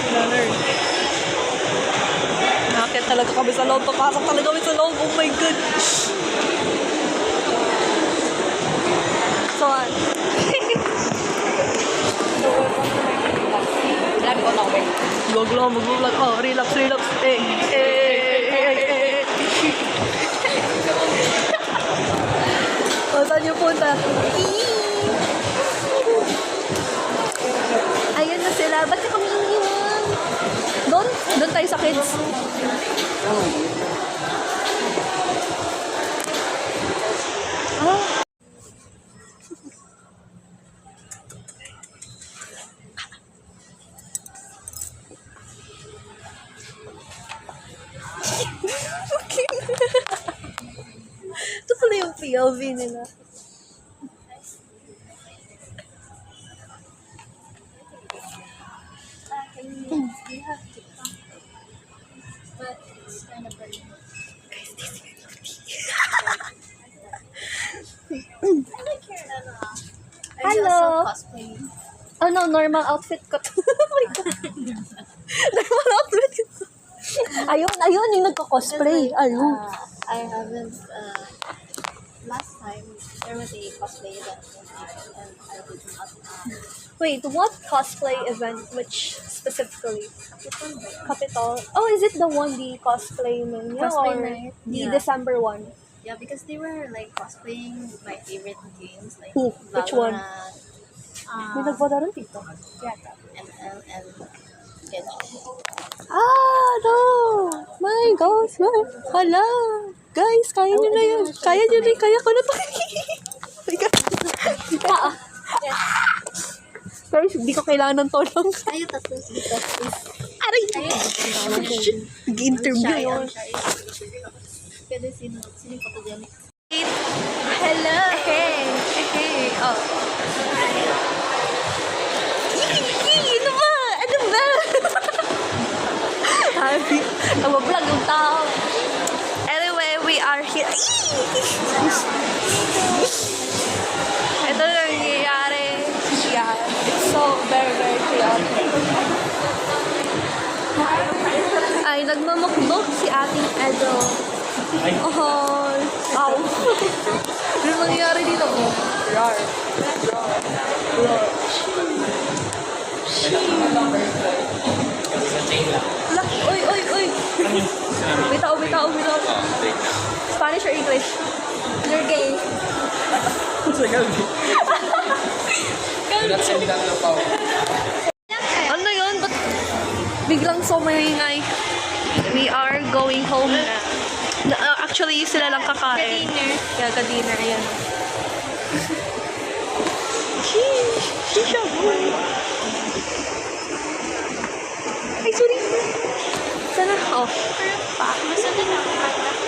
Leonard. Nakakit talaga kami sa loob. Papasok talaga kami sa loob. Oh my God. So, Vlog ko na, wait. Vlog lang, mag-vlog. Oh, relax, relax. O, saan yung punta? Ayan na sila. Ba't kami iniwan? Doon? Doon tayo sa kids. Ah. Ito pala yung POV nila. Guys, this is hello. Oh no, normal outfit ko to. Oh my God. Normal outfit ko. Ayun, yung nagko-cosplay. Ayun. I haven't, last time, there was a cosplay event and I did not, Wait, what cosplay event? Which specifically? Capitol. Oh, is it the cosplay ninyo? Cosplay or night? The Yeah. December one? yeah, because they were like cosplaying my favorite games, like Who? Which one? Valorant, May nagboda rin dito. Yata. and Genshin. Ah, no! My gosh, hala! Guys, kaya nyo na yun. Kaya nyo na yun. Kaya ko na to. Oh my God. Guys, hindi ko kailangan ng tulong. Kayo tatlo dito, please. Aray! Nag-interview I'm yun. shy. Pwede sino yung photogenic? Hello! Hey! Hey! Oh. Ano ba? Ano ba? Nag-vlog yung tao. Anyway, we are here. Ito na nangyayari. Yeah, it's so very, very chaotic. Ay, nagmamukbog si ating Edo. Oh, ow. Ano nangyayari dito? Oh, rar. Lak, oy. Bitaw. Spanish or English? You're gay. Ano yun? Ba't biglang so maingay? We are going home na. Actually, sila lang kakain. Ka-dinner. Yeah, ka-dinner. Ayan. Shisha boy. Ay, sorry. Sana. Oh. Gusto din ako.